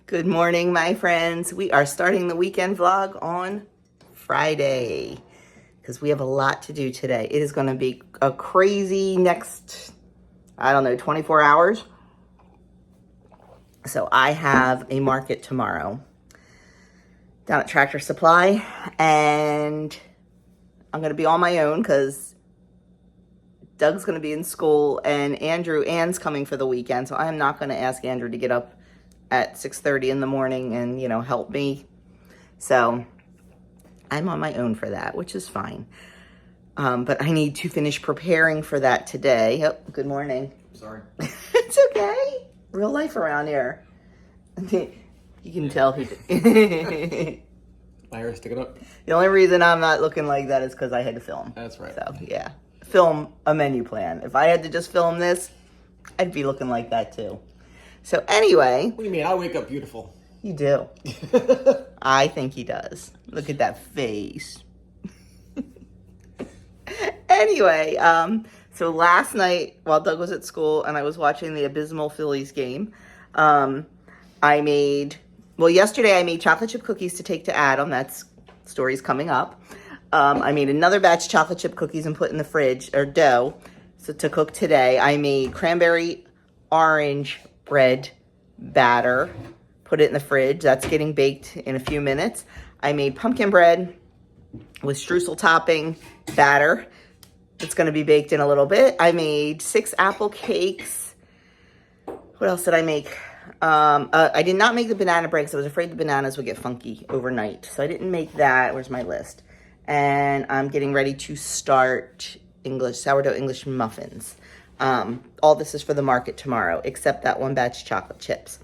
Good morning, my friends. We are starting the weekend vlog on Friday because we have a lot to do today. It is going to be a crazy next, 24 hours. So I have a market tomorrow down at Tractor Supply, and I'm going to be on my own because Doug's going to be in school and Ann's coming for the weekend. So I'm not going to ask Andrew to get up at 6:30 in the morning and, help me. So I'm on my own for that, which is fine. But I need to finish preparing for that today. Oh, good morning. Sorry. It's okay. Real life around here. You can tell he My hair sticking up. The only reason I'm not looking like that is because I had to film. That's right. So, yeah. Film a menu plan. If I had to just film this, I'd be looking like that too. So anyway. What do you mean? I wake up beautiful. You do. I think he does. Look at that face. Anyway, so last night while Doug was at school and I was watching the abysmal Phillies game, yesterday I made chocolate chip cookies to take to Adam. That's story's coming up. I made another batch of chocolate chip cookies and put in the fridge, or dough, so to cook today. I made cranberry orange bread batter, put it in the fridge. That's getting baked in a few minutes. I made pumpkin bread with streusel topping batter. It's going to be baked in a little bit. I made 6 apple cakes. What else did I make? I did not make the banana bread because I was afraid the bananas would get funky overnight. So I didn't make that. Where's my list? And I'm getting ready to start sourdough English muffins. All this is for the market tomorrow, except that one batch of chocolate chips.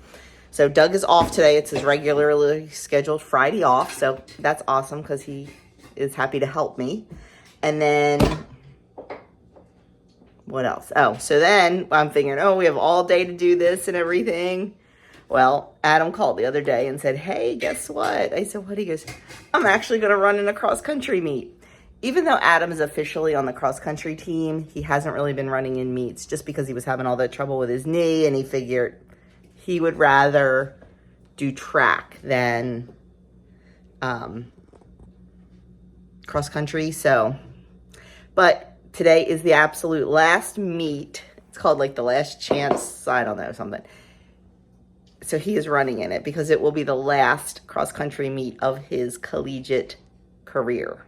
So Doug is off today. It's his regularly scheduled Friday off. So that's awesome because he is happy to help me. And then what else? Oh, so then I'm figuring, we have all day to do this and everything. Well, Adam called the other day and said, hey, guess what? I said, what? He goes, I'm actually going to run in a cross-country meet. Even though Adam is officially on the cross-country team, he hasn't really been running in meets just because he was having all that trouble with his knee, and he figured he would rather do track than cross-country. So, but today is the absolute last meet. It's called like the last chance, I don't know, something. So he is running in it because it will be the last cross-country meet of his collegiate career.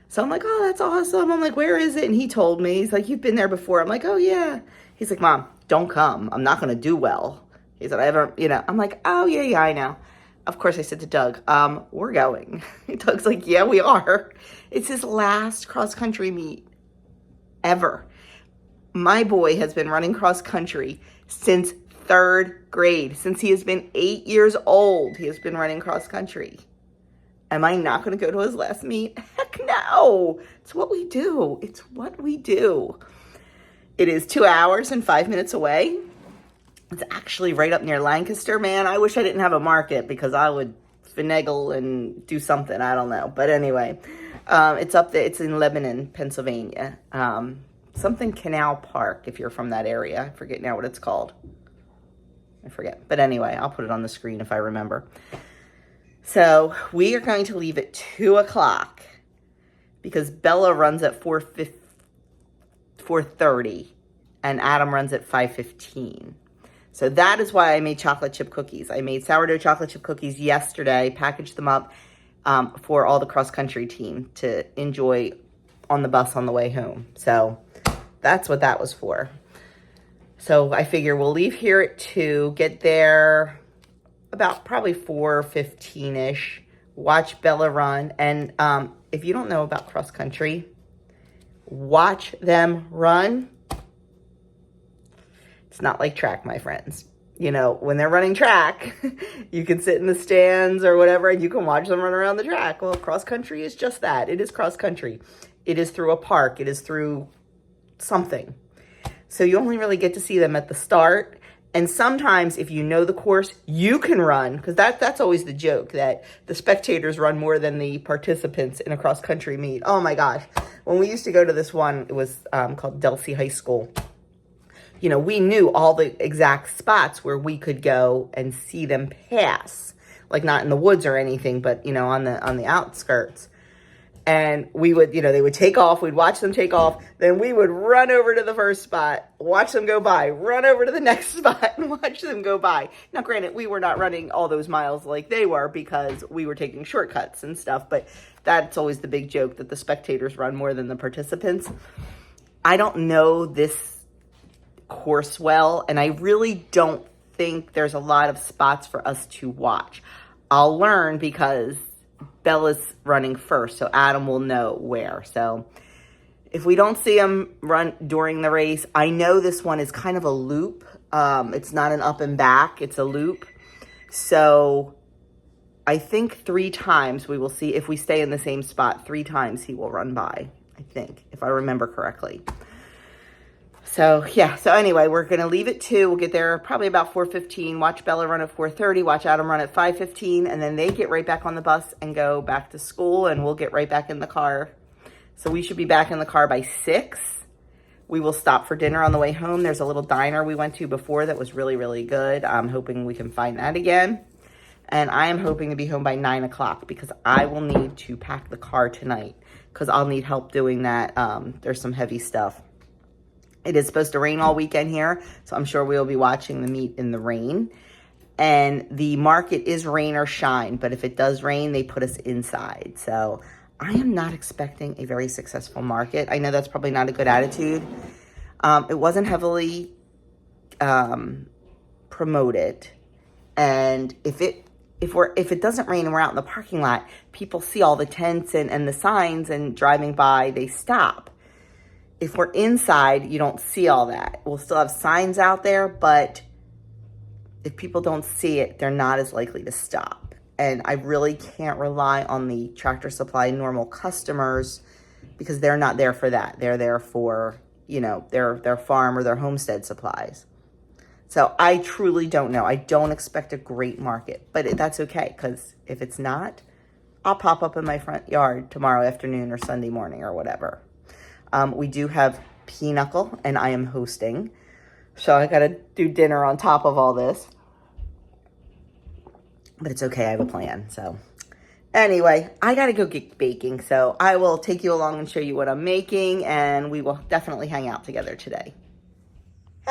So I'm like, oh, that's awesome. I'm like, where is it? And he told me. He's like, you've been there before. I'm like, oh, yeah. He's like, Mom, don't come. I'm not going to do well. He said, I'm like, oh, yeah, I know. Of course, I said to Doug, we're going. Doug's like, yeah, we are. It's his last cross-country meet ever. My boy has been running cross-country since 3rd grade. Since he has been 8 years old, he has been running cross-country. Am I not going to go to his last meet? Heck no. It's what we do. It's what we do. It is 2 hours and 5 minutes away. It's actually right up near Lancaster, man. I wish I didn't have a market because I would finagle and do something. I don't know. But anyway, it's up there. It's in Lebanon, Pennsylvania. Something Canal Park, if you're from that area. I forget now what it's called. I forget. But anyway, I'll put it on the screen if I remember. So we are going to leave at 2 o'clock because Bella runs at 4:30 and Adam runs at 5:15. So that is why I made chocolate chip cookies. I made sourdough chocolate chip cookies yesterday, packaged them up for all the cross-country team to enjoy on the bus on the way home. So that's what that was for. So I figure we'll leave here at 2, get there about probably 4:15-ish, watch Bella run. And if you don't know about cross country, watch them run. It's not like track, my friends. When they're running track, you can sit in the stands or whatever and you can watch them run around the track. Well, cross country is just that. It is cross country. It is through a park. It is through something. So you only really get to see them at the start. And sometimes if you know the course, you can run, because that's always the joke, that the spectators run more than the participants in a cross-country meet. Oh my gosh. When we used to go to this one, it was called Delsea High School. you know, we knew all the exact spots where we could go and see them pass, like not in the woods or anything, but, you know, on the outskirts. And we would, you know, they would take off. We'd watch them take off. Then we would run over to the first spot, watch them go by, run over to the next spot and watch them go by. Now, granted, we were not running all those miles like they were because we were taking shortcuts and stuff. But that's always the big joke, that the spectators run more than the participants. I don't know this course well, and I really don't think there's a lot of spots for us to watch. I'll learn because Bella's running first, so Adam will know where. So if we don't see him run during the race, I know this one is kind of a loop. It's not an up and back, it's a loop. So I think 3 times we will see, if we stay in the same spot, 3 times he will run by, I think, if I remember correctly. So, yeah. So, anyway, we're going to leave at 2. We'll get there probably about 4:15. Watch Bella run at 4:30. Watch Adam run at 5:15. And then they get right back on the bus and go back to school. And we'll get right back in the car. So, we should be back in the car by 6. We will stop for dinner on the way home. There's a little diner we went to before that was really, really good. I'm hoping we can find that again. And I am hoping to be home by 9 o'clock because I will need to pack the car tonight because I'll need help doing that. There's some heavy stuff. It is supposed to rain all weekend here, so I'm sure we'll be watching the meet in the rain. And the market is rain or shine, but if it does rain, they put us inside. So I am not expecting a very successful market. I know that's probably not a good attitude. It wasn't heavily promoted. And if it doesn't rain and we're out in the parking lot, people see all the tents and the signs, and driving by, they stop. If we're inside, you don't see all that. We'll still have signs out there, but if people don't see it, they're not as likely to stop. And I really can't rely on the Tractor Supply normal customers because they're not there for that. They're there for, you know, their farm or their homestead supplies. So I truly don't know. I don't expect a great market, but that's okay because if it's not, I'll pop up in my front yard tomorrow afternoon or Sunday morning or whatever. We do have Pinochle, and I am hosting. So I got to do dinner on top of all this. But it's okay. I have a plan. So anyway, I got to go get baking. So I will take you along and show you what I'm making, and we will definitely hang out together today.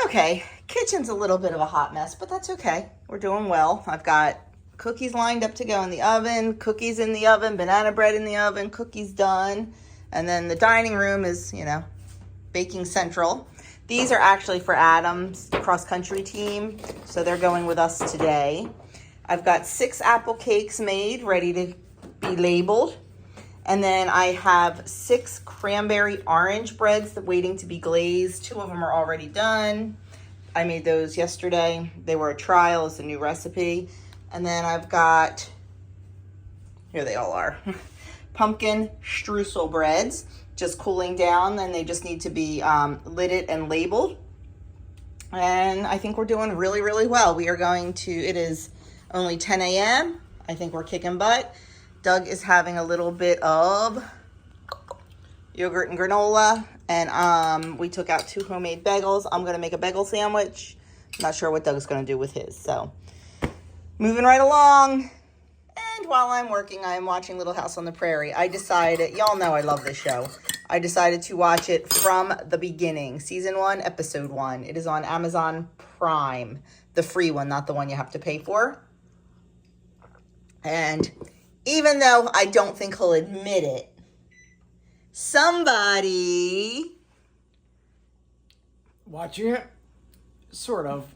Okay, kitchen's a little bit of a hot mess, but that's okay. We're doing well. I've got cookies lined up to go in the oven, cookies in the oven, banana bread in the oven, cookies done. And then the dining room is, you know, baking central. These are actually for Adam's cross-country team, so they're going with us today. I've got 6 apple cakes made, ready to be labeled. And then I have 6 cranberry orange breads waiting to be glazed. 2 of them are already done. I made those yesterday. They were a trial. It's a new recipe. And then I've got, here they all are. Pumpkin streusel breads, just cooling down, and they just need to be lidded and labeled. And I think we're doing really, really well. We are going to, it is only 10 a.m. I think we're kicking butt. Doug is having a little bit of yogurt and granola, and we took out 2 homemade bagels. I'm going to make a bagel sandwich. Not sure what Doug's going to do with his. So moving right along. And while I'm working, I am watching Little House on the Prairie. I decided, y'all know I love this show. I decided to watch it from the beginning. Season 1, episode 1. It is on Amazon Prime. The free one, not the one you have to pay for. And even though I don't think he'll admit it, somebody... Watching it? Sort of.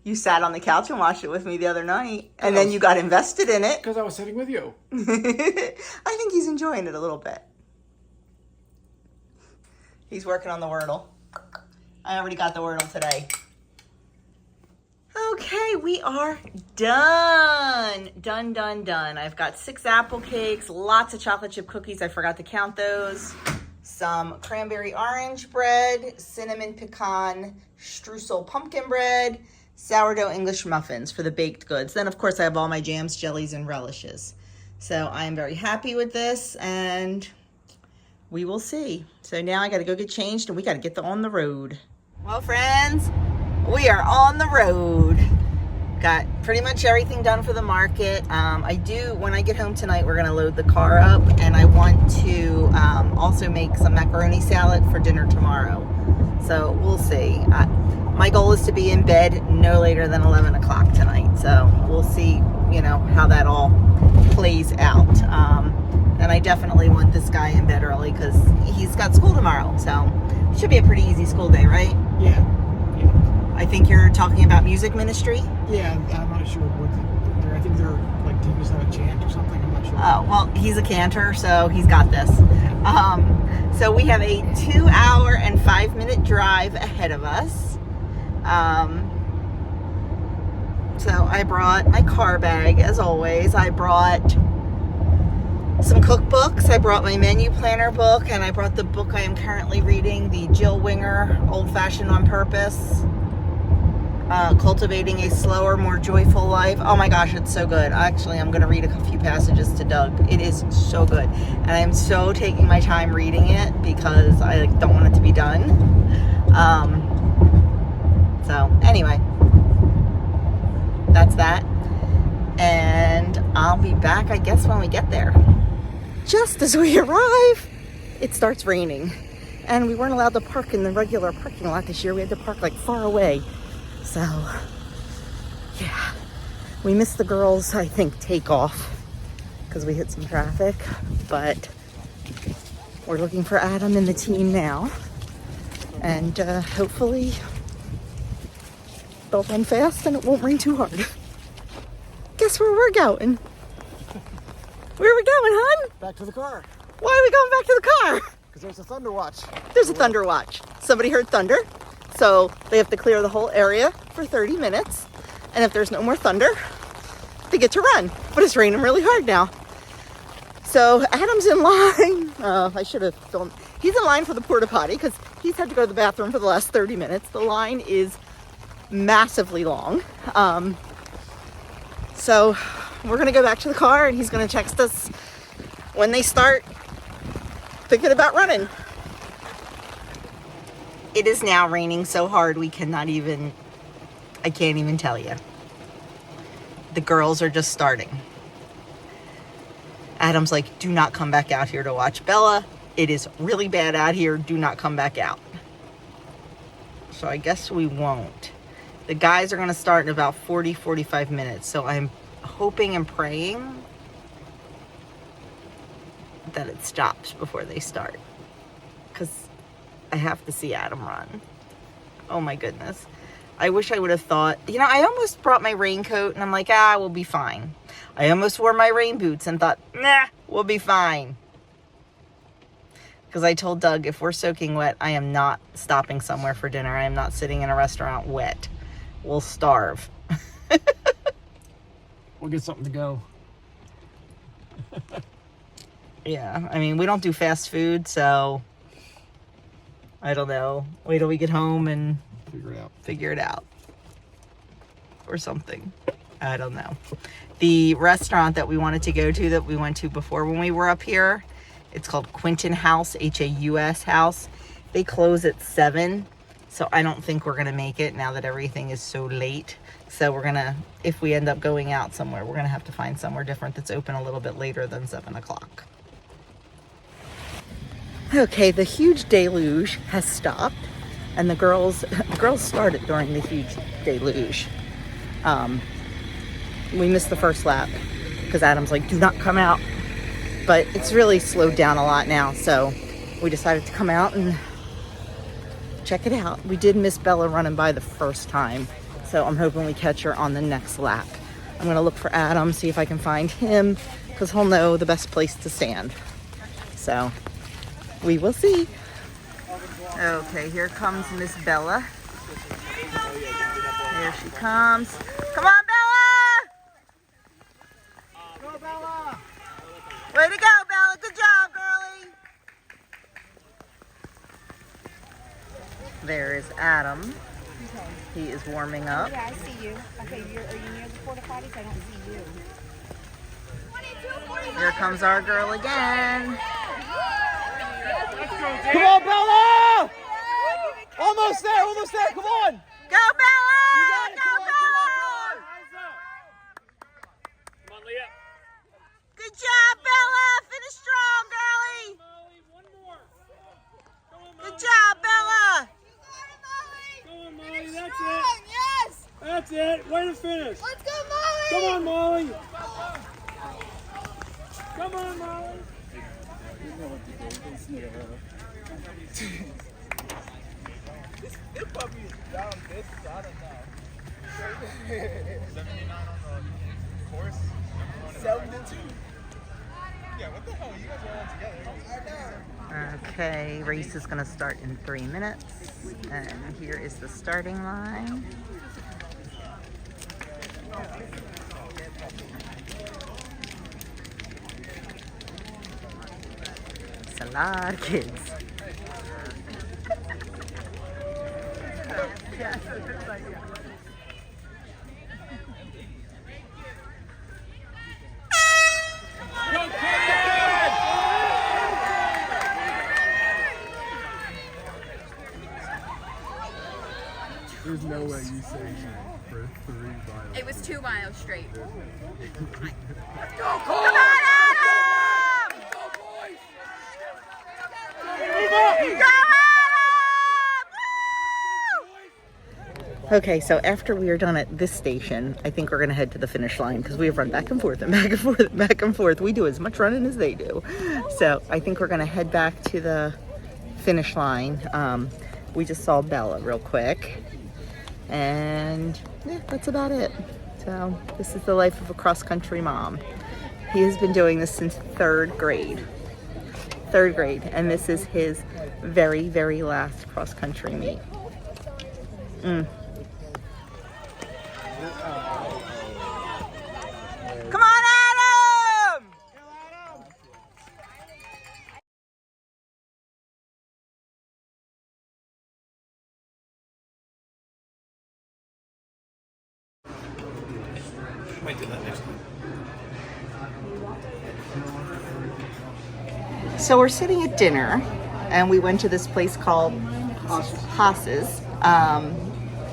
You sat on the couch and watched it with me the other night. And then you got invested in it. Because I was sitting with you. I think he's enjoying it a little bit. He's working on the Wordle. I already got the Wordle today. Okay, we are done. Done. I've got 6 apple cakes, lots of chocolate chip cookies. I forgot to count those. Some cranberry orange bread, cinnamon pecan streusel pumpkin bread, sourdough English muffins for the baked goods. Then, of course, I have all my jams, jellies, and relishes. So I am very happy with this, and we will see. So now I got to go get changed, and we got to get on the road. Well, friends, We are on the road. Got pretty much everything done for the market. When I get home tonight, we're going to load the car up, and I want to also make some macaroni salad for dinner tomorrow. So we'll see. My goal is to be in bed no later than 11 o'clock tonight. So we'll see, how that all plays out. And I definitely want this guy in bed early because he's got school tomorrow. So it should be a pretty easy school day, right? Yeah. I think you're talking about music ministry. Yeah, I'm not sure what I think they're like doing this have a chant or something. I'm not sure. Oh, well, he's a cantor, so he's got this. So we have a 2-hour and 5-minute drive ahead of us. So I brought my car bag, as always. I brought some cookbooks. I brought my menu planner book, and I brought the book I am currently reading, the Jill Winger, Old Fashioned on Purpose. Cultivating a Slower, More Joyful Life. Oh my gosh, it's so good. Actually, I'm going to read a few passages to Doug. It is so good. And I am so taking my time reading it because I don't want it to be done. So anyway, that's that. And I'll be back, I guess, when we get there. Just as we arrive, it starts raining. And we weren't allowed to park in the regular parking lot this year. We had to park far away. So, yeah, we missed the girls, I think, takeoff because we hit some traffic, but we're looking for Adam and the team now, and hopefully they'll run fast and it won't rain too hard. Guess where we're going? Where are we going, hon? Back to the car. Why are we going back to the car? Because there's a thunder watch. There's a thunder watch. Somebody heard thunder. So they have to clear the whole area for 30 minutes. And if there's no more thunder, they get to run. But it's raining really hard now. So Adam's in line. I should have filmed. He's in line for the porta potty because he's had to go to the bathroom for the last 30 minutes. The line is massively long. So we're going to go back to the car and he's going to text us when they start thinking about running. It is now raining so hard I can't even tell you. The girls are just starting. Adam's like, do not come back out here to watch Bella. It is really bad out here. Do not come back out. So I guess we won't. The guys are going to start in about 45 minutes. So I'm hoping and praying that it stops before they start. Because I have to see Adam run. Oh my goodness. I wish I would have thought, I almost brought my raincoat and I'm like, we'll be fine. I almost wore my rain boots and thought, nah, we'll be fine. Because I told Doug, if we're soaking wet, I am not stopping somewhere for dinner. I am not sitting in a restaurant wet. We'll starve. We'll get something to go. Yeah, I mean, we don't do fast food, so I don't know. Wait till we get home and figure it out. Or something. I don't know. The restaurant that we wanted to go to, that we went to before when we were up here, it's called Quinton House, Haus House. They close at 7, so I don't think we're going to make it now that everything is so late. So we're going to, if we end up going out somewhere, we're going to have to find somewhere different that's open a little bit later than 7 o'clock. Okay, the huge deluge has stopped, and the girls started during the huge deluge. We missed the first lap because Adam's like, do not come out. But it's really slowed down a lot now, so we decided to come out and check it out. We did miss Bella running by the first time, so I'm hoping we catch her on the next lap. I'm going to look for Adam, see if I can find him, because he'll know the best place to stand. So we will see. Okay, here comes Miss Bella. Here she comes. Come on, Bella! Go, Bella! Way to go, Bella. Good job, girlie. There is Adam. Okay. He is warming up. Yeah, I see you. Okay, are you near the porta potties? I don't see you. Here comes our girl again. Come on, Bella! Almost there, come on! Go, Bella! Go, Bella! Come on, Leah. Good job, Bella! Finish strong, girlie! One more. Good job, Bella! Go on, Molly. That's it. Yes. That's it. Way to finish. Let's go, Molly! Come on, Molly. Come on, Molly. This puppy is down this, so I don't know. 79 on the course. 72. Yeah, what the hell? You guys are all together. Okay, race is going to start in 3 minutes. And here is the starting line. It's a lot of kids. There's no way you say that for 3 miles. It was 2 miles straight. Come on, Adam! Go, Adam! Okay, so after we are done at this station, I think we're going to head to the finish line because we have run back and forth and back and forth and back and forth. We do as much running as they do. So I think we're going to head back to the finish line. We just saw Bella real quick. And yeah, that's about it. So this is the life of a cross-country mom. He has been doing this since 3rd grade. 3rd grade. And this is his very, very last cross-country meet. Come on, Adam! Might do that next time. So we're sitting at dinner, and we went to this place called Haas's.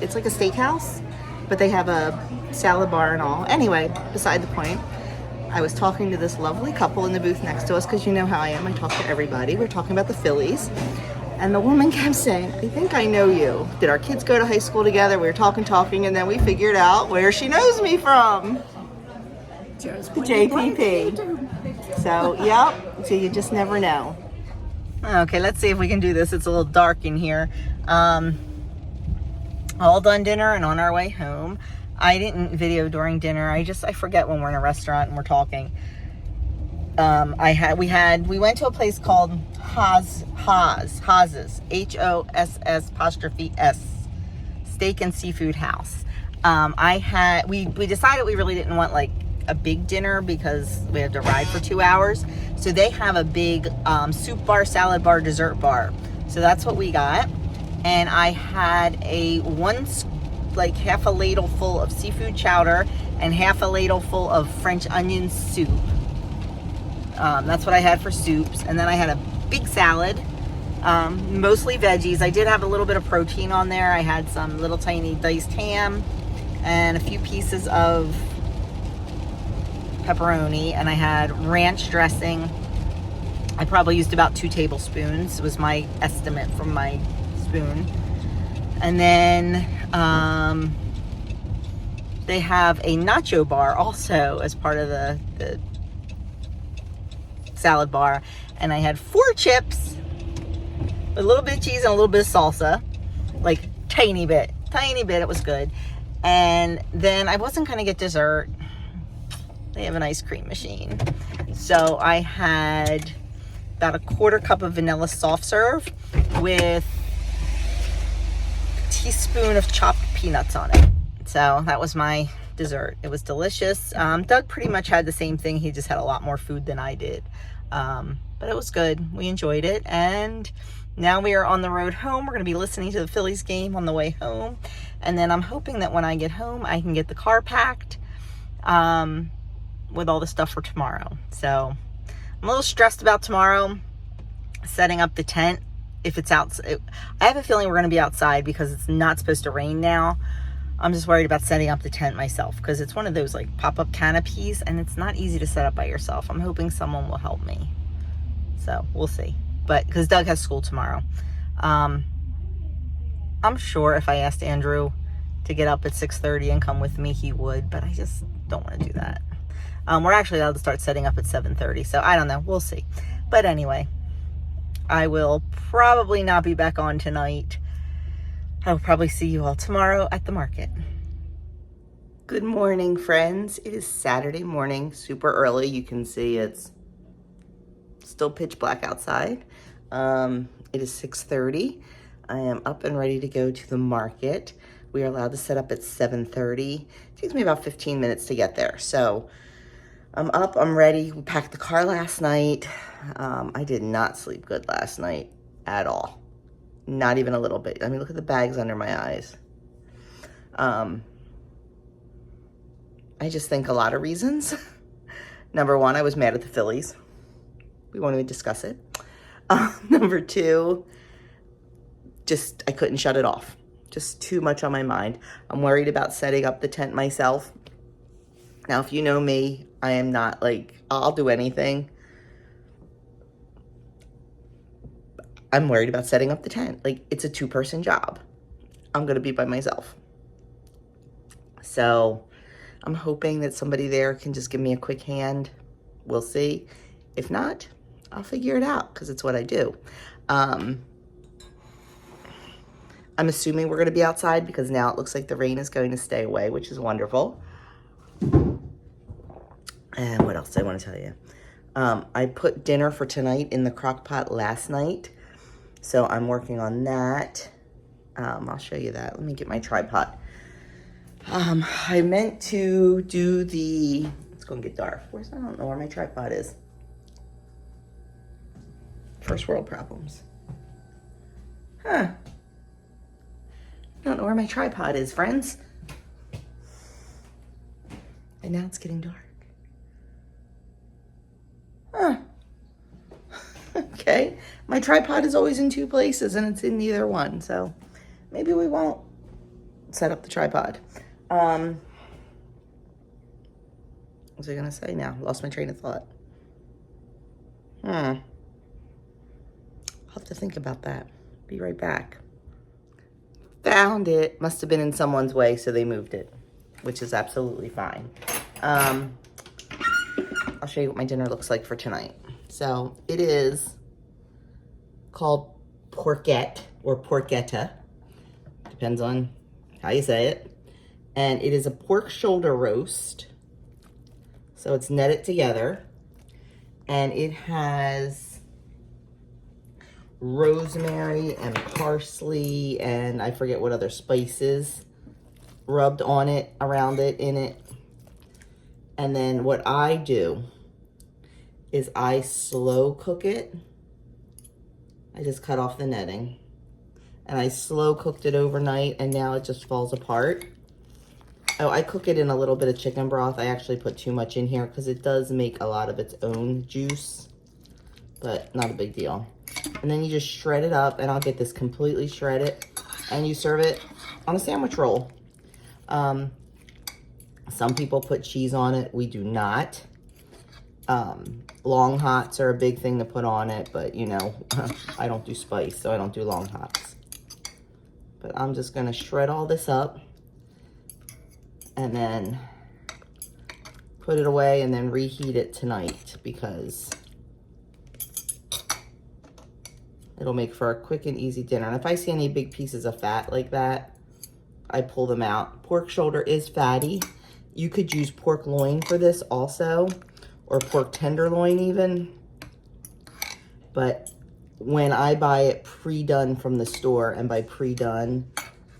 It's like a steakhouse, but they have a salad bar and all. Anyway, beside the point, I was talking to this lovely couple in the booth next to us, because you know how I am. I talk to everybody. We're talking about the Phillies. And the woman kept saying, I think I know you. Did our kids go to high school together? We were talking, and then we figured out where she knows me from. The JPP. So, yep. So you just never know. Okay, let's see if we can do this. It's a little dark in here. All done dinner and on our way home. I didn't video during dinner. I forget when we're in a restaurant and we're talking. We went to a place called Haas's, Hoss', Steak and Seafood House. We decided we really didn't want like a big dinner because we had to ride for 2 hours. So they have a big soup bar, salad bar, dessert bar. So that's what we got. And I had half a ladle full of seafood chowder and half a ladle full of French onion soup. That's what I had for soups. And then I had a big salad, mostly veggies. I did have a little bit of protein on there. I had some little tiny diced ham and a few pieces of pepperoni, and I had ranch dressing. I probably used about 2 tablespoons was my estimate from my spoon. And then they have a nacho bar also as part of the salad bar, and I had 4 chips, a little bit of cheese and a little bit of salsa, like tiny bit. It was good. And then I wasn't gonna get dessert. They have an ice cream machine, so I had about a 1/4 cup of vanilla soft serve with a teaspoon of chopped peanuts on it. So that was my dessert. It was delicious. Doug pretty much had the same thing. He just had a lot more food than I did. But it was good. We enjoyed it. And now we are on the road home. We're going to be listening to the Phillies game on the way home. And then I'm hoping that when I get home, I can get the car packed with all the stuff for tomorrow. So I'm a little stressed about tomorrow, setting up the tent. if it's out. I have a feeling we're going to be outside because it's not supposed to rain now. I'm just worried about setting up the tent myself because it's one of those like pop-up canopies and it's not easy to set up by yourself. I'm hoping someone will help me. So we'll see. But because Doug has school tomorrow. I'm sure if I asked Andrew to get up at 6:30 and come with me, he would, but I just don't want to do that. We're actually allowed to start setting up at 7:30, so I don't know. We'll see. But anyway, I will probably not be back on tonight. I'll probably see you all tomorrow at the market. Good morning, friends. It is Saturday morning, super early. You can see it's still pitch black outside. It is 6:30. I am up and ready to go to the market. We are allowed to set up at 7:30. It takes me about 15 minutes to get there. So I'm up, I'm ready. We packed the car last night. I did not sleep good last night at all. Not even a little bit. I mean, look at the bags under my eyes. I just think a lot of reasons. Number one, I was mad at the Phillies. We won't even discuss it. Number two, just I couldn't shut it off. Just too much on my mind. I'm worried about setting up the tent myself. Now, if you know me, I am not like, I'll do anything. I'm worried about setting up the tent. Like, it's a 2-person job. I'm going to be by myself. So I'm hoping that somebody there can just give me a quick hand. We'll see. If not, I'll figure it out because it's what I do. I'm assuming we're going to be outside because now it looks like the rain is going to stay away, which is wonderful. And what else do I want to tell you? I put dinner for tonight in the crock pot last night. So I'm working on that. I'll show you that. Let me get my tripod. I meant to do the, it's going to get dark. I don't know where my tripod is. First world problems. Huh. I don't know where my tripod is, friends. And now it's getting dark. Huh. Okay. My tripod is always in 2 places and it's in neither one. So maybe we won't set up the tripod. What was I going to say now? Lost my train of thought. I'll have to think about that. Be right back. Found it. Must have been in someone's way, so they moved it, which is absolutely fine. I'll show you what my dinner looks like for tonight. So it is called porchetta or porchetta. Depends on how you say it. And it is a pork shoulder roast. So it's netted together. And it has rosemary and parsley and I forget what other spices rubbed on it, around it, in it. And then what I do is I slow cook it. I just cut off the netting. And I slow cooked it overnight and now it just falls apart. Oh, I cook it in a little bit of chicken broth. I actually put too much in here because it does make a lot of its own juice, but not a big deal. And then you just shred it up, and I'll get this completely shredded, and you serve it on a sandwich roll. Some people put cheese on it. We do not. Long hots are a big thing to put on it, but you know, I don't do spice, so I don't do long hots. But I'm just gonna shred all this up and then put it away and then reheat it tonight because it'll make for a quick and easy dinner. And if I see any big pieces of fat like that, I pull them out. Pork shoulder is fatty. You could use pork loin for this also, or pork tenderloin even. But when I buy it pre-done from the store, and by pre-done,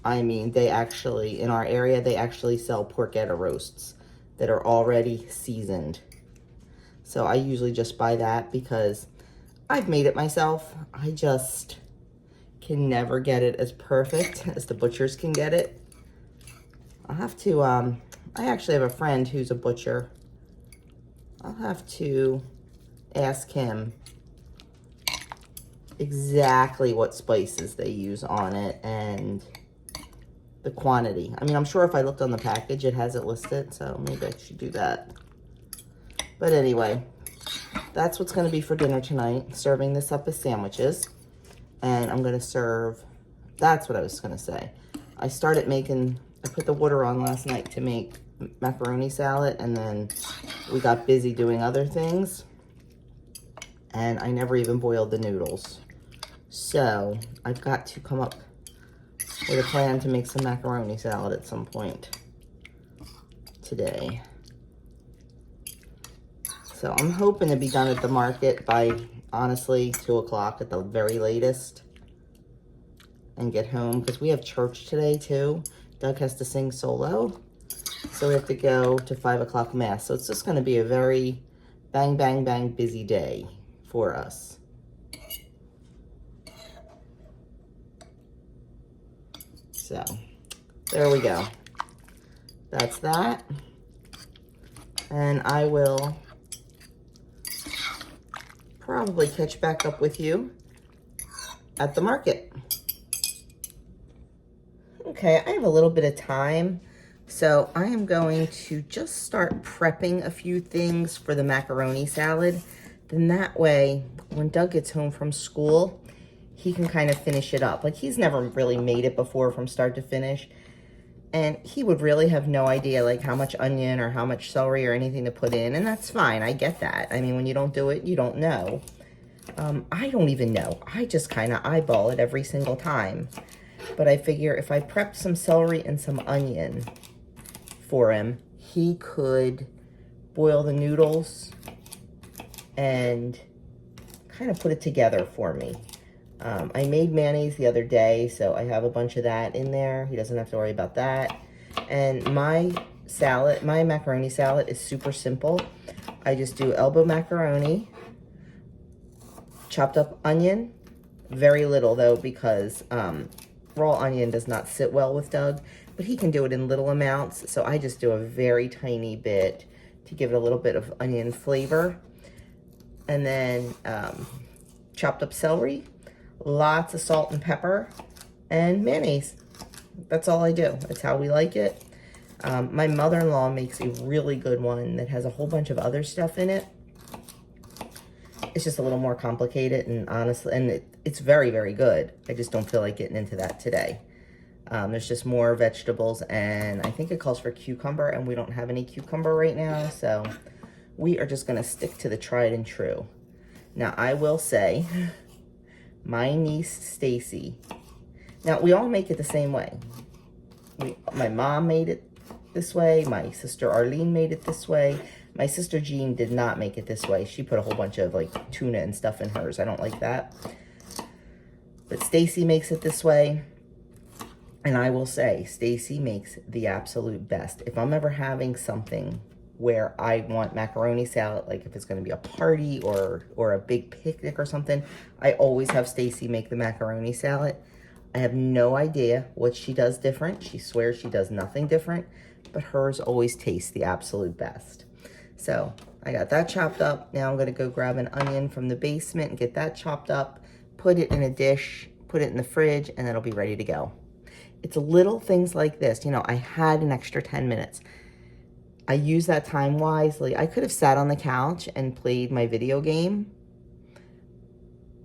I mean they actually, in our area, they actually sell porchetta roasts that are already seasoned. So I usually just buy that because I've made it myself. I just can never get it as perfect as the butchers can get it. I'll have to, I actually have a friend who's a butcher. I'll have to ask him exactly what spices they use on it and the quantity. I mean, I'm sure if I looked on the package, it has it listed, so maybe I should do that. But anyway, that's what's going to be for dinner tonight, serving this up as sandwiches. And I'm going to serve, that's what I was going to say. I put the water on last night to make macaroni salad, and then we got busy doing other things, and I never even boiled the noodles. So I've got to come up with a plan to make some macaroni salad at some point today. So I'm hoping to be done at the market by, honestly, 2 o'clock at the very latest, and get home, because we have church today too. Doug has to sing solo, so we have to go to 5 o'clock mass. So it's just going to be a very bang, bang, bang busy day for us. So there we go. That's that. And I will probably catch back up with you at the market. Okay, I have a little bit of time, so I am going to just start prepping a few things for the macaroni salad. Then that way, when Doug gets home from school, he can kind of finish it up. Like, he's never really made it before from start to finish, and he would really have no idea, like, how much onion or how much celery or anything to put in, and that's fine. I get that. I mean, when you don't do it, you don't know. I don't even know. I just kind of eyeball it every single time. But I figure if I prepped some celery and some onion for him, he could boil the noodles and kind of put it together for me. I made mayonnaise the other day, so I have a bunch of that in there. He doesn't have to worry about that. And my macaroni salad is super simple. I just do elbow macaroni, chopped up onion, very little though, because raw onion does not sit well with Doug, but he can do it in little amounts. So I just do a very tiny bit to give it a little bit of onion flavor. And then chopped up celery, lots of salt and pepper, and mayonnaise. That's all I do. That's how we like it. My mother-in-law makes a really good one that has a whole bunch of other stuff in it. It's just a little more complicated, and honestly, and it's very, very good. I just don't feel like getting into that today. There's just more vegetables, and I think it calls for cucumber, and we don't have any cucumber right now, so we are just going to stick to the tried and true. Now, I will say, my niece, Stacy, now, we all make it the same way. My mom made it this way. My sister Arlene made it this way. My sister Jean did not make it this way. She put a whole bunch of like tuna and stuff in hers. I don't like that. But Stacy makes it this way. And I will say, Stacy makes the absolute best. If I'm ever having something where I want macaroni salad, like if it's going to be a party or a big picnic or something, I always have Stacy make the macaroni salad. I have no idea what she does different. She swears she does nothing different, but hers always tastes the absolute best. So I got that chopped up. Now I'm going to go grab an onion from the basement and get that chopped up, put it in a dish, put it in the fridge, and it'll be ready to go. It's little things like this. You know, I had an extra 10 minutes. I use that time wisely. I could have sat on the couch and played my video game,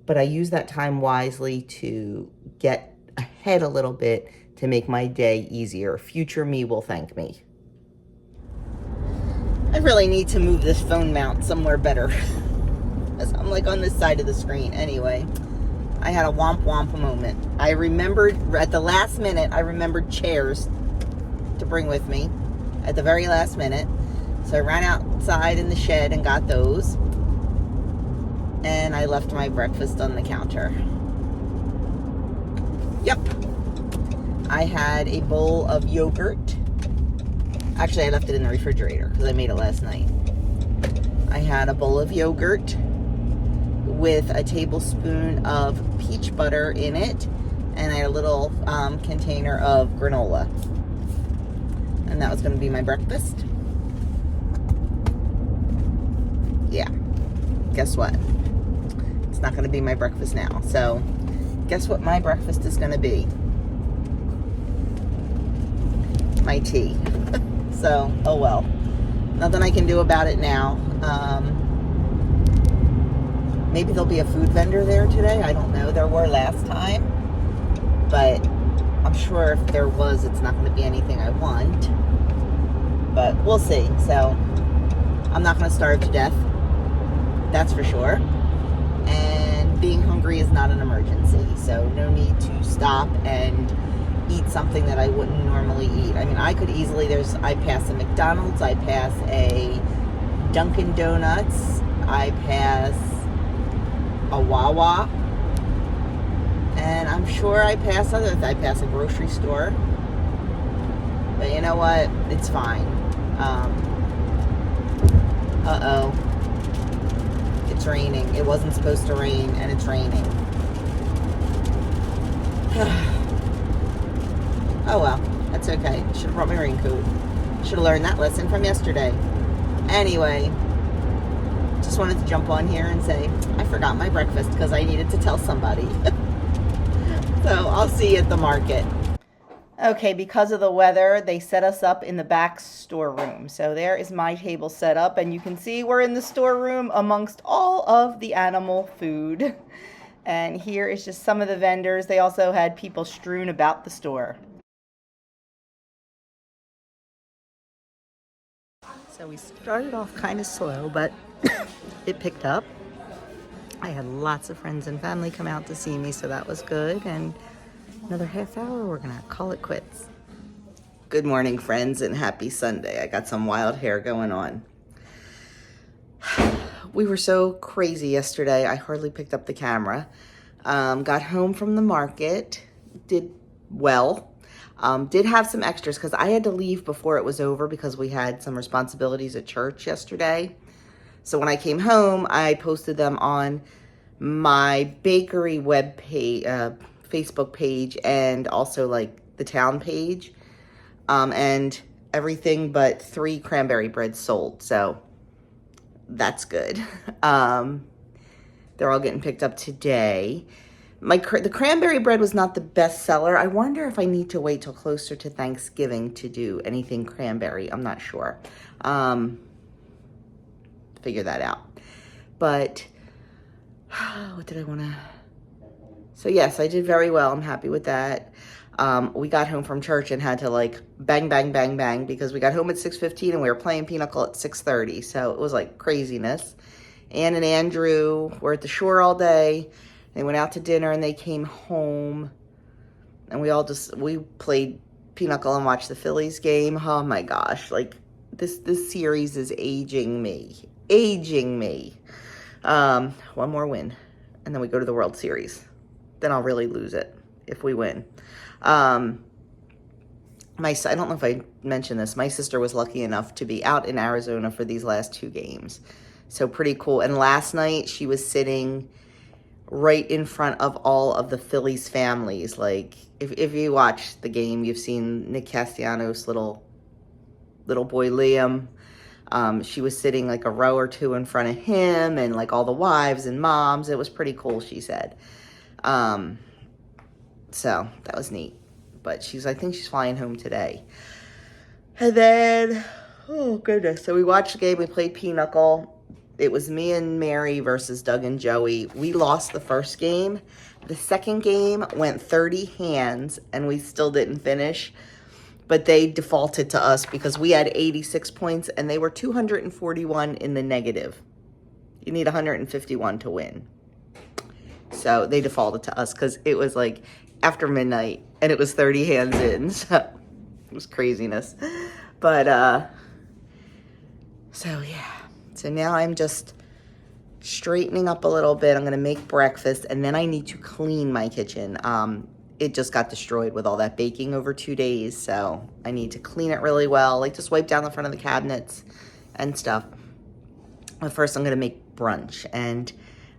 but I use that time wisely to get ahead a little bit to make my day easier. Future me will thank me. I really need to move this phone mount somewhere better, because I'm like on this side of the screen. Anyway, I had a womp womp moment. I remembered at the last minute, I remembered chairs to bring with me at the very last minute. So I ran outside in the shed and got those. And I left my breakfast on the counter. Yep. I had a bowl of yogurt. Actually, I left it in the refrigerator because I made it last night. I had a bowl of yogurt with a tablespoon of peach butter in it, and I had a little container of granola. And that was going to be my breakfast. Yeah. Guess what? It's not going to be my breakfast now. So guess what my breakfast is going to be? My tea. So, oh well. Nothing I can do about it now. Maybe there'll be a food vendor there today. I don't know. There were last time. But I'm sure if there was, it's not going to be anything I want. But we'll see. So, I'm not going to starve to death. That's for sure. And being hungry is not an emergency. So, no need to stop and eat something that I wouldn't normally eat. I mean, I could easily, I pass a McDonald's, I pass a Dunkin' Donuts, I pass a Wawa, and I'm sure I pass I pass a grocery store. But you know what? It's fine. Uh-oh. It's raining. It wasn't supposed to rain, and it's raining. Oh well, that's okay. Should have brought my raincoat. Should have learned that lesson from yesterday. Anyway, just wanted to jump on here and say I forgot my breakfast because I needed to tell somebody. So I'll see you at the market. Okay, because of the weather, they set us up in the back storeroom. So there is my table set up, and you can see we're in the storeroom amongst all of the animal food. And here is just some of the vendors. They also had people strewn about the store. So we started off kind of slow, but it picked up. I had lots of friends and family come out to see me, so that was good. And another half hour, we're gonna call it quits. Good morning, friends, and happy Sunday. I got some wild hair going on. We were so crazy yesterday, I hardly picked up the camera. Got home from the market, did well. Did have some extras because I had to leave before it was over because we had some responsibilities at church yesterday. So when I came home, I posted them on my bakery web page, Facebook page, and also like the town page. And everything but 3 cranberry breads sold. So that's good. They're all getting picked up today. The cranberry bread was not the best seller. I wonder if I need to wait till closer to Thanksgiving to do anything cranberry. I'm not sure. Figure that out. But what did I want to... So yes, I did very well. I'm happy with that. We got home from church and had to like bang, bang, bang, bang because we got home at 6:15 and we were playing Pinochle at 6:30. So it was like craziness. Ann and Andrew were at the shore all day. They went out to dinner and they came home and we played Pinochle and watched the Phillies game. Oh my gosh, like this series is aging me. One more win and then we go to the World Series. Then I'll really lose it if we win. I don't know if I mentioned this. My sister was lucky enough to be out in Arizona for these last 2 games. So pretty cool. And last night she was sitting right in front of all of the Phillies families. Like if you watch the game, you've seen Nick Castellanos' little boy Liam. She was sitting like a row or 2 in front of him and like all the wives and moms. It was pretty cool, she said. So that was neat. But I think she's flying home today. And then, oh goodness. So we watched the game, we played Pinochle. It was me and Mary versus Doug and Joey. We lost the first game. The second game went 30 hands and we still didn't finish. But they defaulted to us because we had 86 points and they were 241 in the negative. You need 151 to win. So they defaulted to us because it was like after midnight and it was 30 hands in. So it was craziness. But, so yeah. So now I'm just straightening up a little bit. I'm going to make breakfast and then I need to clean my kitchen. It just got destroyed with all that baking over 2 days. So I need to clean it really well. Like just wipe down the front of the cabinets and stuff. But first I'm going to make brunch and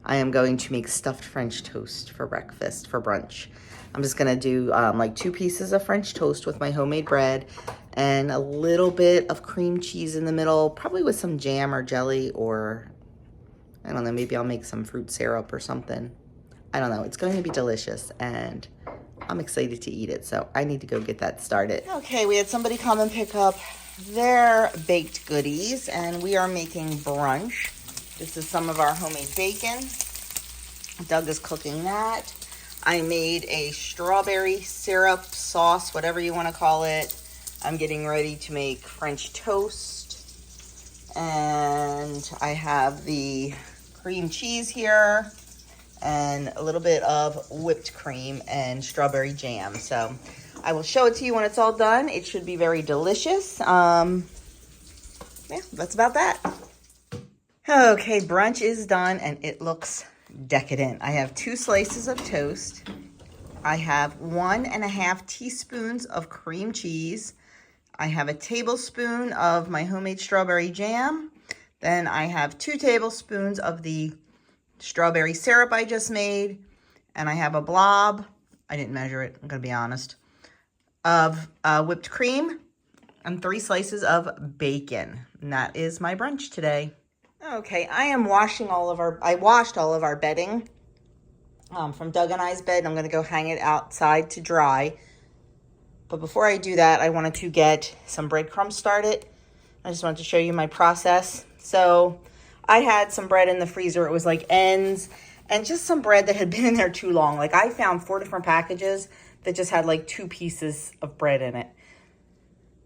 I am going to make stuffed French toast for breakfast, for brunch. I'm just going to do like 2 pieces of French toast with my homemade bread and a little bit of cream cheese in the middle, probably with some jam or jelly or I don't know, maybe I'll make some fruit syrup or something. I don't know. It's going to be delicious, and I'm excited to eat it, so I need to go get that started. Okay, we had somebody come and pick up their baked goodies, and we are making brunch. This is some of our homemade bacon. Doug is cooking that. I made a strawberry syrup sauce, whatever you want to call it. I'm getting ready to make French toast. And I have the cream cheese here and a little bit of whipped cream and strawberry jam. So I will show it to you when it's all done. It should be very delicious. Yeah, that's about that. Okay, brunch is done and it looks decadent. I have 2 slices of toast. I have 1.5 teaspoons of cream cheese. I have a tablespoon of my homemade strawberry jam. Then I have 2 tablespoons of the strawberry syrup I just made. And I have a blob, I didn't measure it, I'm gonna be honest, of whipped cream and 3 slices of bacon. And that is my brunch today. Okay, I washed all of our bedding from Doug and I's bed. I'm gonna go hang it outside to dry. But before I do that, I wanted to get some breadcrumbs started. I just wanted to show you my process. So I had some bread in the freezer. It was like ends and just some bread that had been in there too long. Like I found 4 different packages that just had like 2 pieces of bread in it.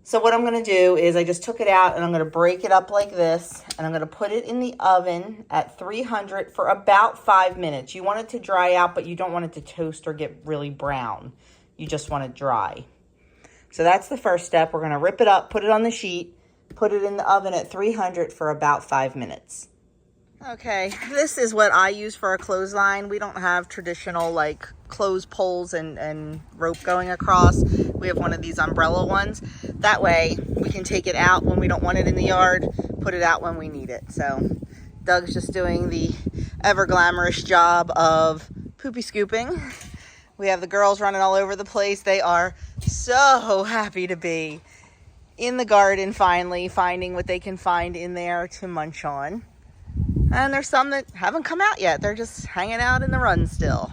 So what I'm going to do is I just took it out and I'm going to break it up like this. And I'm going to put it in the oven at 300 for about 5 minutes. You want it to dry out, but you don't want it to toast or get really brown. You just want it dry. So that's the first step. We're going to rip it up, put it on the sheet, put it in the oven at 300 for about 5 minutes. Okay, this is what I use for a clothesline. We don't have traditional like clothes poles and rope going across. We have one of these umbrella ones. That way we can take it out when we don't want it in the yard, put it out when we need it. So Doug's just doing the ever glamorous job of poopy scooping. We have the girls running all over the place. They are so happy to be in the garden finally, finding what they can find in there to munch on. And there's some that haven't come out yet. They're just hanging out in the run still.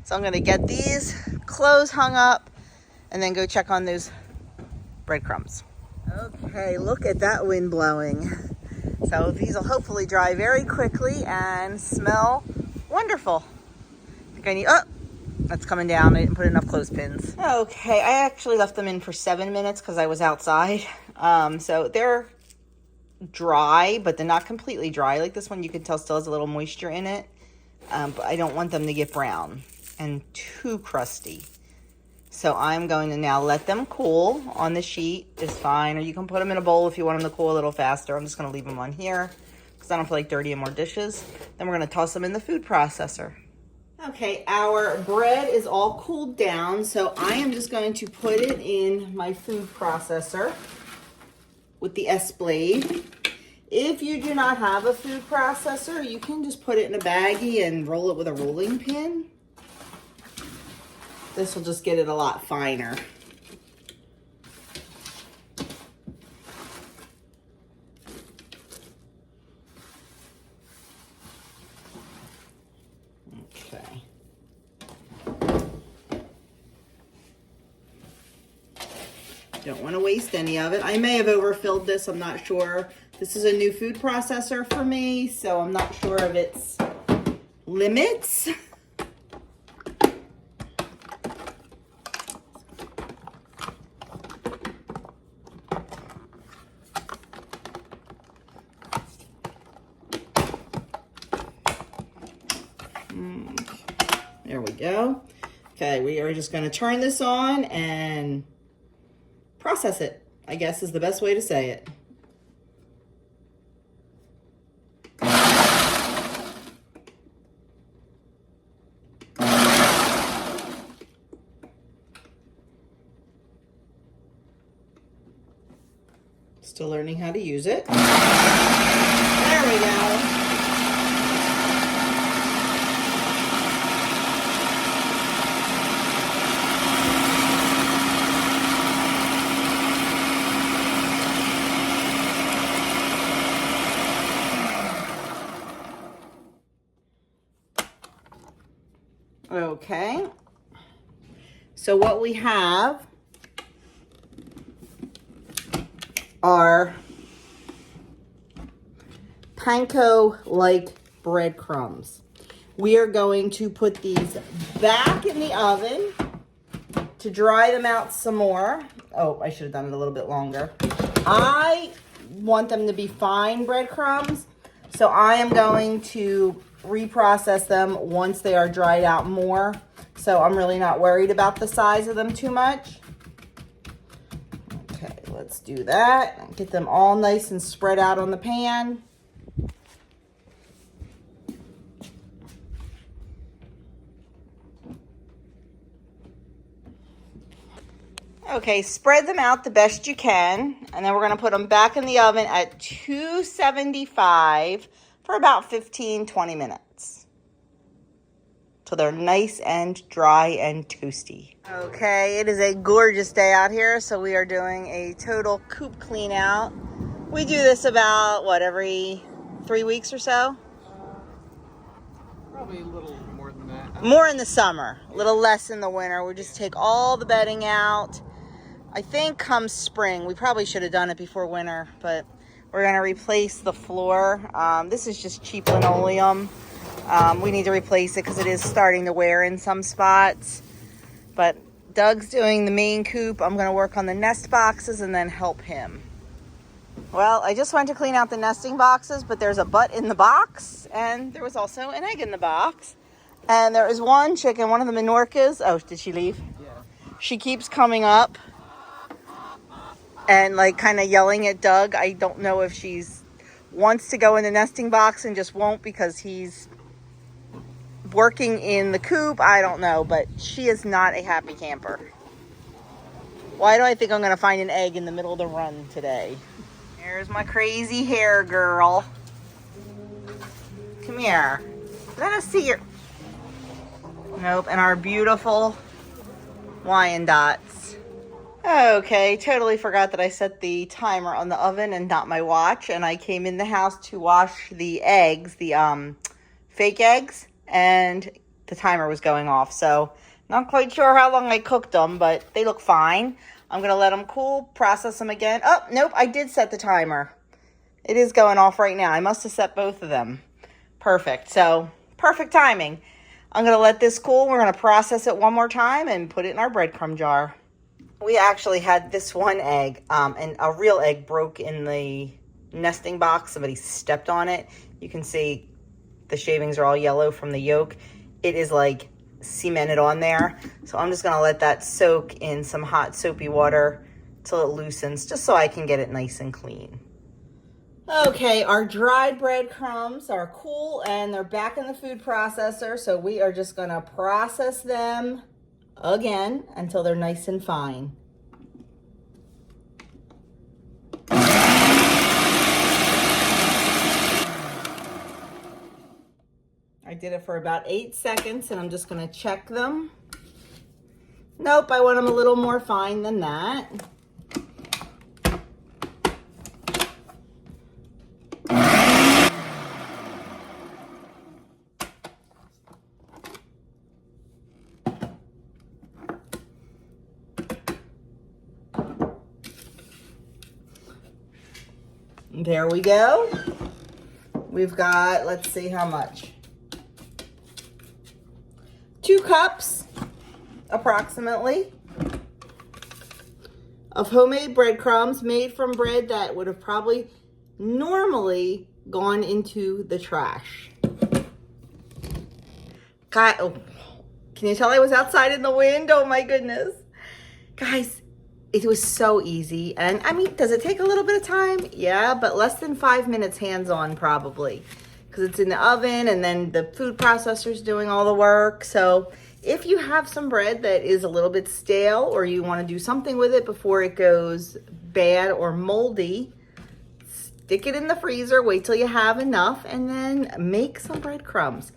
So I'm going to get these clothes hung up and then go check on those breadcrumbs. Okay, look at that wind blowing. So these will hopefully dry very quickly and smell wonderful. I think I need, oh, that's coming down. I didn't put enough clothespins. Okay, I actually left them in for 7 minutes because I was outside. So they're dry, but they're not completely dry. Like this one, you can tell still has a little moisture in it. But I don't want them to get brown and too crusty. So I'm going to now let them cool on the sheet is fine. Or you can put them in a bowl if you want them to cool a little faster. I'm just going to leave them on here because I don't feel like dirtying more dishes. Then we're going to toss them in the food processor. Okay, our bread is all cooled down, so I am just going to put it in my food processor with the S-blade. If you do not have a food processor, you can just put it in a baggie and roll it with a rolling pin. This will just get it a lot finer. Okay. Don't want to waste any of it. I may have overfilled this, I'm not sure. This is a new food processor for me, so I'm not sure of its limits. There we go. Okay, we are just going to turn this on and process it, I guess is the best way to say it. Still learning how to use it. There we go. Okay. So what we have are panko-like breadcrumbs. We are going to put these back in the oven to dry them out some more. Oh, I should have done it a little bit longer. I want them to be fine breadcrumbs, so I am going to reprocess them once they are dried out more. So I'm really not worried about the size of them too much. Okay, let's do that. Get them all nice and spread out on the pan. Okay, spread them out the best you can, and then we're going to put them back in the oven at 275 for about 15-20 minutes till they're nice and dry and toasty. Okay, it is a gorgeous day out here, so we are doing a total coop clean out. We do this about, what, every 3 weeks or so? Probably a little more than that. More in the summer, a little less in the winter. We just take all the bedding out. I think come spring, we probably should have done it before winter, but we're going to replace the floor. This is just cheap linoleum. We need to replace it because it is starting to wear in some spots. But Doug's doing the main coop. I'm going to work on the nest boxes and then help him. Well, I just went to clean out the nesting boxes, but there's a butt in the box, and there was also an egg in the box. And there is one chicken, one of the Menorcas. Oh, did she leave? Yeah. She keeps coming up and like kind of yelling at Doug. I don't know if she's wants to go in the nesting box and just won't because he's working in the coop. I don't know, but she is not a happy camper. Why do I think I'm going to find an egg in the middle of the run today? There's my crazy hair girl. Come here. Let us see your... Nope, and our beautiful Wyandottes. Okay, totally forgot that I set the timer on the oven and not my watch, and I came in the house to wash the eggs, the fake eggs, and the timer was going off, so not quite sure how long I cooked them, but they look fine. I'm going to let them cool, process them again. Oh, nope, I did set the timer. It is going off right now. I must have set both of them. Perfect, so perfect timing. I'm going to let this cool. We're going to process it one more time and put it in our breadcrumb jar. We actually had this one egg, and a real egg broke in the nesting box. Somebody stepped on it. You can see the shavings are all yellow from the yolk. It is like cemented on there. So I'm just going to let that soak in some hot soapy water till it loosens, just so I can get it nice and clean. Okay, our dried breadcrumbs are cool and they're back in the food processor. So we are just going to process them again until they're nice and fine. I did it for about 8 seconds and I'm just going to check them. Nope, I want them a little more fine than that. There we go. We've got, let's see how much. 2 cups, approximately, of homemade breadcrumbs made from bread that would have probably normally gone into the trash. God, oh, can you tell I was outside in the wind? Oh my goodness. Guys, it was so easy. And I mean, does it take a little bit of time? Yeah, but less than 5 minutes hands-on probably, because it's in the oven and then the food processor's doing all the work. So if you have some bread that is a little bit stale or you want to do something with it before it goes bad or moldy, stick it in the freezer, wait till you have enough, and then make some breadcrumbs.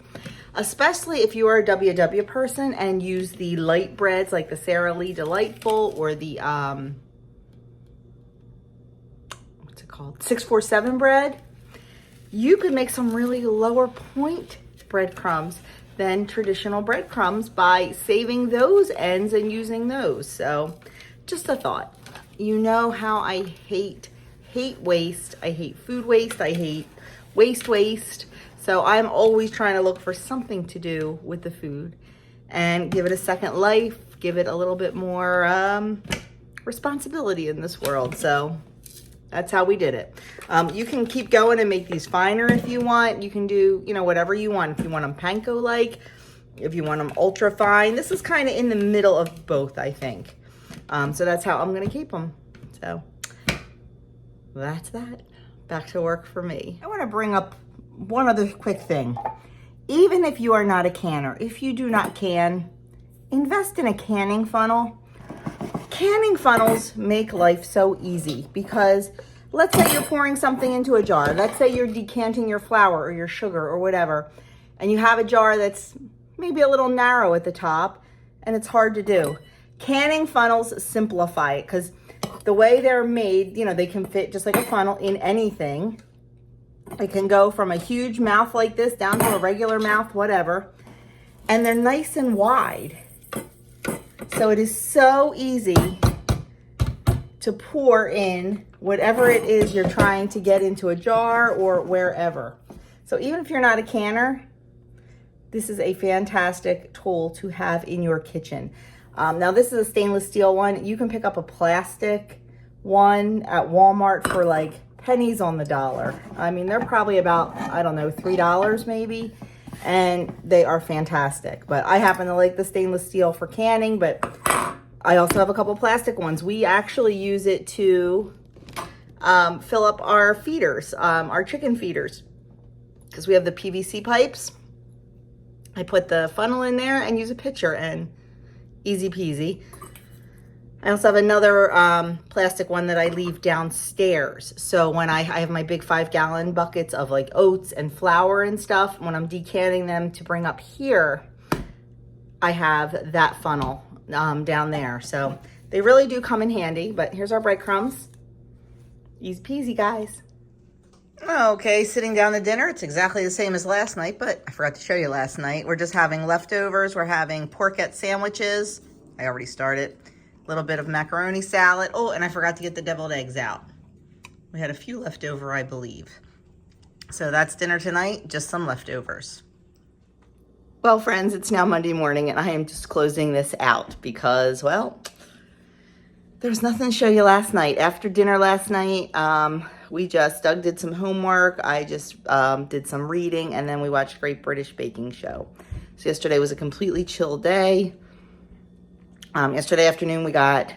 Especially if you are a WW person and use the light breads like the Sara Lee Delightful or the, what's it called? 647 bread. You could make some really lower point breadcrumbs than traditional breadcrumbs by saving those ends and using those. So just a thought. You know how I hate waste. I hate food waste. I hate waste. So I'm always trying to look for something to do with the food and give it a second life, give it a little bit more responsibility in this world. So that's how we did it. You can keep going and make these finer if you want. You can do, you know, whatever you want. If you want them panko-like, if you want them ultra fine. This is kind of in the middle of both, I think. So that's how I'm gonna keep them. So that's that. Back to work for me. I wanna bring up one other quick thing. Even if you are not a canner, if you do not can, invest in a canning funnel. Canning funnels make life so easy because let's say you're pouring something into a jar. Let's say you're decanting your flour or your sugar or whatever, and you have a jar that's maybe a little narrow at the top and it's hard to do. Canning funnels simplify it because the way they're made, you know, they can fit just like a funnel in anything. It can go from a huge mouth like this down to a regular mouth, whatever. And they're nice and wide. So it is so easy to pour in whatever it is you're trying to get into a jar or wherever. So even if you're not a canner, this is a fantastic tool to have in your kitchen. Now this is a stainless steel one. You can pick up a plastic one at Walmart for like pennies on the dollar. I mean, they're probably about, I don't know, $3 maybe. And they are fantastic. But I happen to like the stainless steel for canning, but I also have a couple plastic ones. We actually use it to fill up our feeders, our chicken feeders, because we have the PVC pipes. I put the funnel in there and use a pitcher and easy peasy. I also have another plastic one that I leave downstairs. So when I have my big 5-gallon buckets of like oats and flour and stuff, when I'm decanting them to bring up here, I have that funnel down there. So they really do come in handy, but here's our breadcrumbs. Easy peasy, guys. Okay, sitting down to dinner. It's exactly the same as last night, but I forgot to show you last night. We're just having leftovers. We're having porchette sandwiches. I already started. A little bit of macaroni salad. Oh, and I forgot to get the deviled eggs out. We had a few left over, I believe. So that's dinner tonight, just some leftovers. Well, friends, it's now Monday morning and I am just closing this out because, well, there's nothing to show you last night. After dinner last night, Doug did some homework. I just did some reading and then we watched Great British Baking Show. So yesterday was a completely chill day. Yesterday afternoon, we got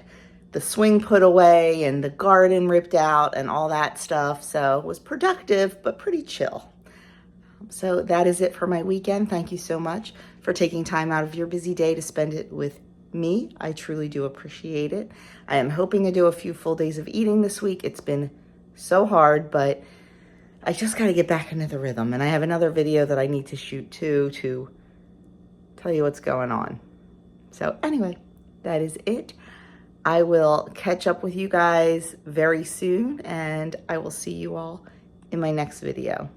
the swing put away and the garden ripped out and all that stuff. So it was productive, but pretty chill. So that is it for my weekend. Thank you so much for taking time out of your busy day to spend it with me. I truly do appreciate it. I am hoping to do a few full days of eating this week. It's been so hard, but I just got to get back into the rhythm. And I have another video that I need to shoot too to tell you what's going on. So anyway, that is it. I will catch up with you guys very soon and I will see you all in my next video.